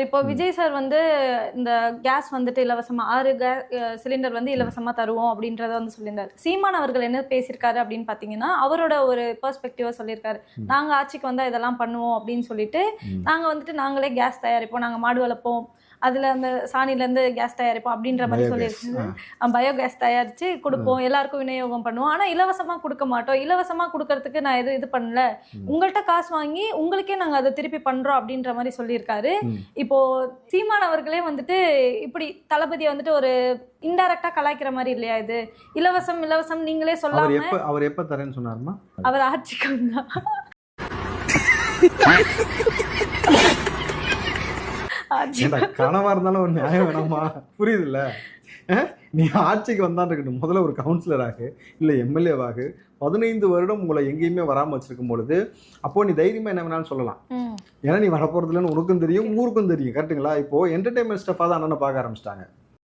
இப்போ விஜய் சார் வந்து இந்த கேஸ் வந்துட்டு இலவசமா 6 சிலிண்டர் வந்து இலவசமா தருவோம் அப்படின்றத வந்து சொல்லியிருந்தாரு. சீமான் அவர்கள் என்ன பேசியிருக்காரு அப்படின்னு பாத்தீங்கன்னா, அவரோட ஒரு பெர்ஸ்பெக்டிவா சொல்லியிருக்காரு. நாங்க ஆட்சிக்கு வந்தா இதெல்லாம் பண்ணுவோம் அப்படின்னு சொல்லிட்டு, நாங்க வந்துட்டு நாங்களே கேஸ் தயாரிப்போம், நாங்க மாடு வளர்ப்போம், அதுல அந்த சாணில இருந்து கேஸ் தயாரிப்போம் அப்படின்ற மாதிரி சொல்லியிருக்காங்க. பயோகேஸ் தயாரிச்சு கொடுப்போம், எல்லாருக்கும் விநியோகம் பண்ணுவோம், ஆனா இலவசமா கொடுக்க மாட்டோம், இலவசமா கொடுக்கறதுக்கு நான் இது பண்ணல, உங்கள்கிட்ட காசு வாங்கி உங்களுக்கே நாங்க அதை திருப்பி பண்றோம் அப்படின்ற மாதிரி சொல்லியிருக்காரு. இப்போ சீமான் அவர்களே வந்துட்டு இப்படி தளபதியை வந்துட்டு ஒரு இன்டைரக்டா கலாய்க்கிற மாதிரி இல்லையா இது? இலவசம் இலவசம் நீங்களே சொல்லாம. அவர் எப்ப தரேன்னு சொன்னாருமா? அவர் ஆட்சிக்கு வந்தா கனவா இருந்தாலும் ஒரு நியாயம் வேணாமா? புரியுது இல்ல? நீ ஆட்சிக்கு வந்தான் இருக்கட்டும், முதல்ல ஒரு கவுன்சிலராக இல்ல எம்எல்ஏவாக 15 வருடம் உங்களை எங்கேயுமே வராம வச்சிருக்கும் பொழுது அப்போ நீ தைரியமா என்ன வேணாலும் சொல்லலாம். ஏன்னா நீ வரப்போறது இல்லைன்னு உனக்கும் தெரியும், ஊருக்கும் தெரியும். கரெக்டுங்களா? இப்போ என்டர்டைன்மெண்ட் ஸ்டஃபா தான் அண்ணனை பார்க்க ஆரம்பிச்சிட்டாங்க.